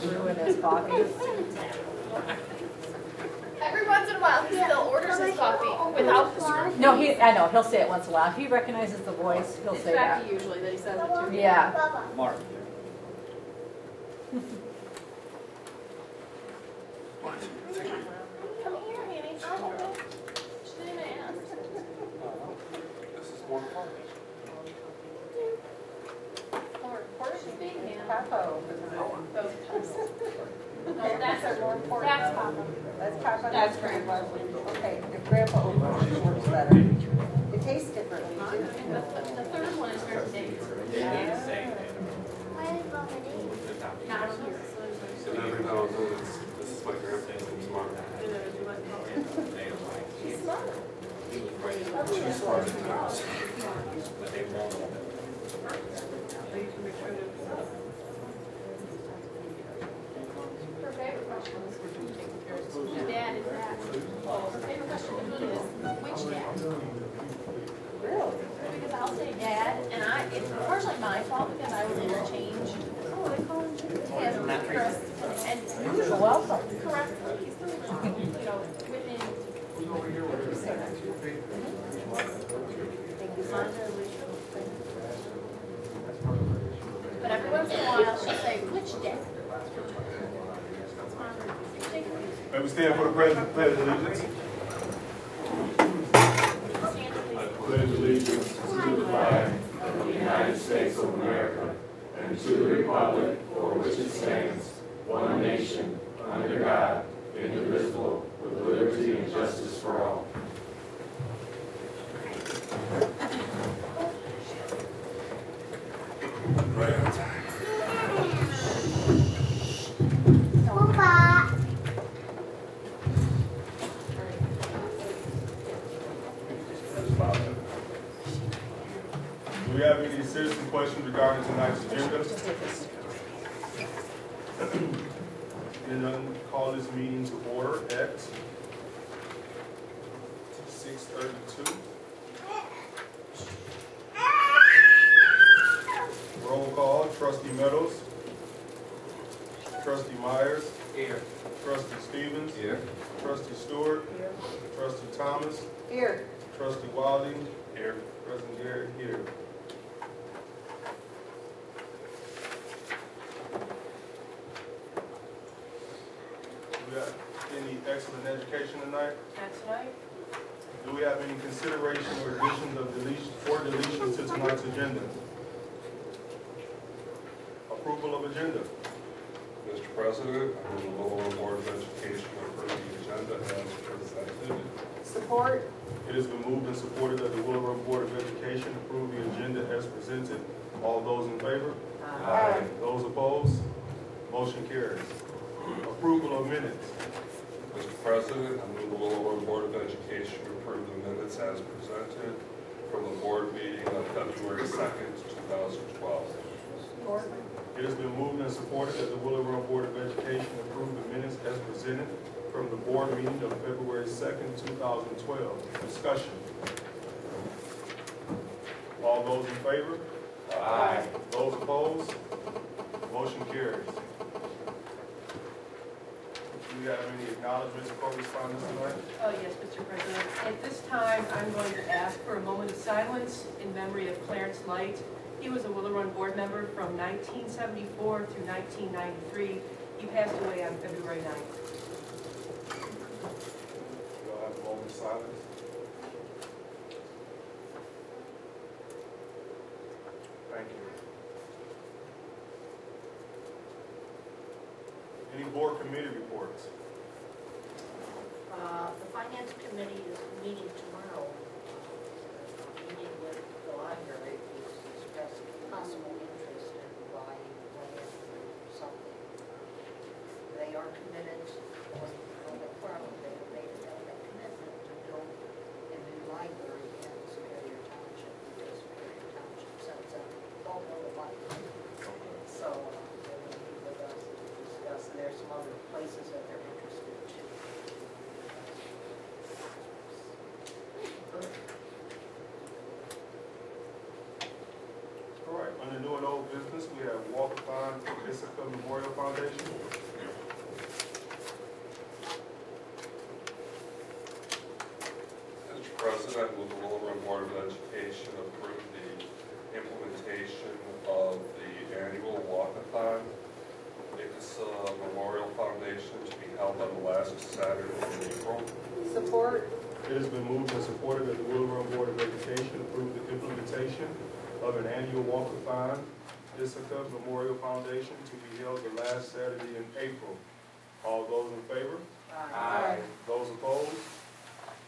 with his coffee. Every once in a while, he still orders his coffee without the script. No, I know, he'll say it once in a while. If he recognizes the voice, he'll It's say that. Jackie usually that he says it to. Yeah. Mark. Come here, Annie. She didn't ask. This is more fun. More important thing, Hannah. Papa. Those cups. No, that's more important. That's Papa. That's Papa. That's Grandpa. Okay, if Grandpa opens it, works better. It tastes differently too. The third one is very safe. Not here. So even though this is my grandpa's name, Smart. She's smart. Too smart at times. But they won't. Her favorite question is, whose dad is that? Her favorite question is, which dad? Really? Because I'll say dad, and it's partially my fault because I will interchange. Oh, they call him him, Chris, and You're welcome. correctly, he's still, within. But every once in a while, she'll say, which dad? May we stand for the President's Pledge of Allegiance? I pledge allegiance to the flag of the United States of America and to the republic for which it stands, one nation, under God, indivisible, with liberty and justice for all. Right on time. Do we have any citizen questions regarding tonight's agenda? And then call this meeting to order at 6:32. Roll call, Trustee Meadows. Trustee Myers. Here. Trustee Stevens. Here. Trustee Stewart. Trustee Thomas. Here. Trustee Wilding. Here. President Garrett here. Do we have any excellent education tonight? That's right. Do we have any consideration or additions or deletions to tonight's agenda? Approval of agenda. Mr. President, I move the Lowell Board of Education approve the agenda as presented. Support. It has been moved and supported that the Willow Run Board of Education approve the agenda as presented. All those in favor? Aye. Those opposed? Motion carries. Approval of minutes. Mr. President, I move the Lowell Board of Education approve the minutes as presented from the board meeting of February 2nd, 2012. It has been moved and supported that the Willow Run Board of Education approve the minutes as presented from the board meeting of February 2nd, 2012. Discussion. All those in favor? Aye. Those opposed? Motion carries. Do we have any acknowledgments or correspondence tonight? Oh, yes, Mr. President. At this time, I'm going to ask for a moment of silence in memory of Clarence Light. He was a Willow Run board member from 1974 through 1993. He passed away on February 9th. We'll have a moment of silence. Thank you. Any board committee reports? The Finance Committee is meeting tomorrow, meeting with the library to discuss possible interest in buying land or something. They are committed, on the problem, they have made a commitment to build a new library in Superior Township, because Superior Township sends out all the library. So they're going to meet with us to discuss, and there's some other places that they're interested too. All right, under new and old business, we have Walter Fine Ithaca Memorial Foundation. Lights Memorial Foundation to be held on the last Saturday in April. Support. It has been moved and supported that the Will Run Board of Education approve the implementation of an annual walk-a-thon, Ithaca Memorial Foundation, to be held the last Saturday in April. All those in favor? Aye. Those opposed?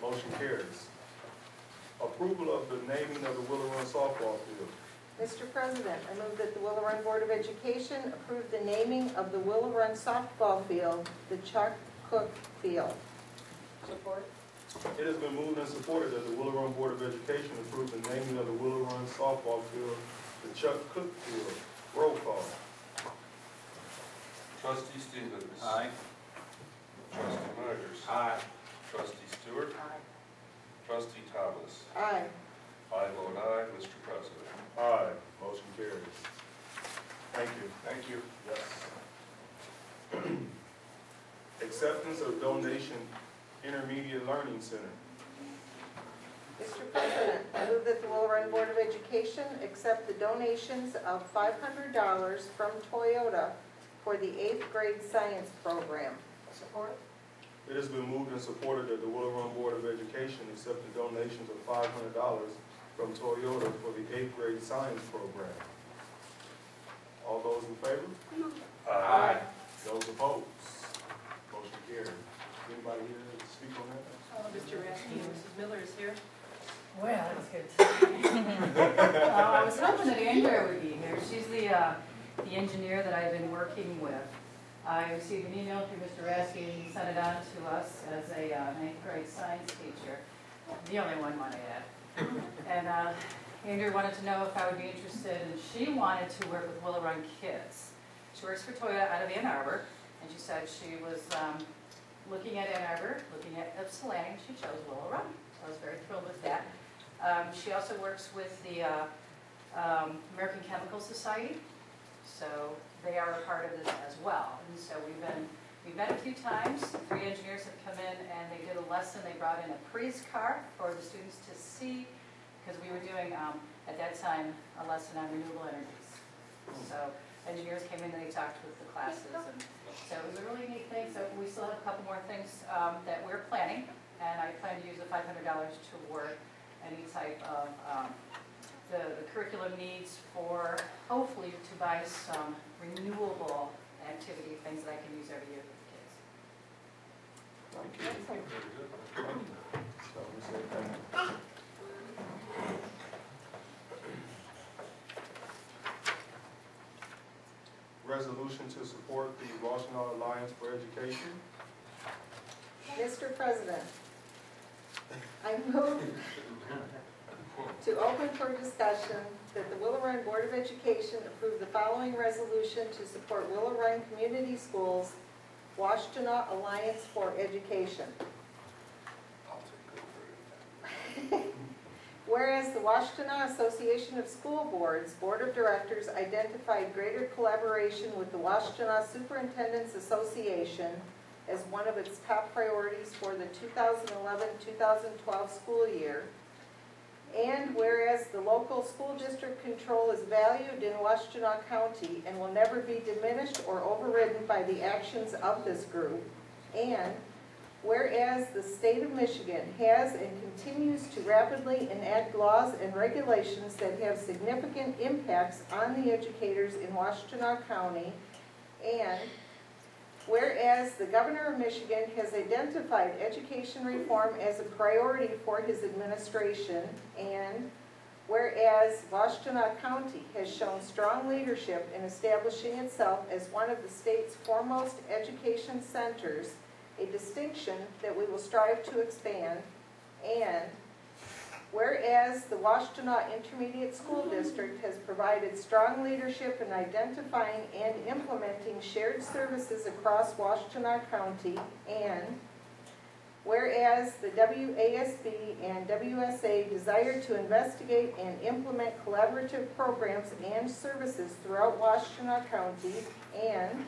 Motion carries. Approval of the naming of the Willow Run softball field. Mr. President, I move that the Willow Run Board of Education approve the naming of the Willow Run softball field, the Chuck Cook Field. Support? It has been moved and supported that the Willow Run Board of Education approve the naming of the Willow Run softball field, the Chuck Cook Field. Roll call. Trustee Stevens. Aye. Trustee Myers. Aye. Trustee Stewart. Aye. Trustee Thomas. Aye. I vote aye, Mr. President. Aye. Motion carries. Thank you. Thank you. Yes. Acceptance of donation, Intermediate Learning Center. Mr. President, I move that the Willow Run Board of Education accept the donations of $500 from Toyota for the 8th grade science program. Support? It has been moved and supported that the Willow Run Board of Education accept the donations of $500 from Toyota for the 8th grade science program. All those in favor? Aye. Those opposed? Motion carries. Anybody here to speak on that? Mr. Raskin, Mrs. Miller is here. Well, that's good. I was hoping that Andrea would be here. She's the engineer that I've been working with. I received an email through Mr. Raskin, he sent it on to us as a 9th grade science teacher. The only one, might I add. And Andrea wanted to know if I would be interested, and she wanted to work with Willow Run kids. She works for Toyota out of Ann Arbor, and she said she was looking at Ann Arbor, looking at Ypsilanti, she chose Willow Run. So I was very thrilled with that. She also works with the American Chemical Society, so they are a part of this as well. And so we've met a few times. 3 engineers have come in and they did a lesson. They brought in a priest car for the students to see, because we were doing, at that time, a lesson on renewable energies. So engineers came in and they talked with the classes, and so it was a really neat thing. So we still have a couple more things that we're planning, and I plan to use the $500 toward any type of the curriculum needs for, hopefully, to buy some renewable activity, things that I can use every year with the kids. Thank you. Very good. So we say thank you. Resolution to support the Washtenaw Alliance for Education. Mr. President, I move to open for discussion that the Willow Run Board of Education approve the following resolution to support Willow Run Community Schools, Washtenaw Alliance for Education. I'll take good for it. Whereas the Washtenaw Association of School Boards Board of Directors identified greater collaboration with the Washtenaw Superintendents Association as one of its top priorities for the 2011-2012 school year, and whereas the local school district control is valued in Washtenaw County and will never be diminished or overridden by the actions of this group, and whereas the state of Michigan has and continues to rapidly enact laws and regulations that have significant impacts on the educators in Washtenaw County, and whereas the Governor of Michigan has identified education reform as a priority for his administration, and whereas Washtenaw County has shown strong leadership in establishing itself as one of the state's foremost education centers, a distinction that we will strive to expand, and whereas the Washtenaw Intermediate School District has provided strong leadership in identifying and implementing shared services across Washtenaw County, and whereas the WASB and WSA desire to investigate and implement collaborative programs and services throughout Washtenaw County, and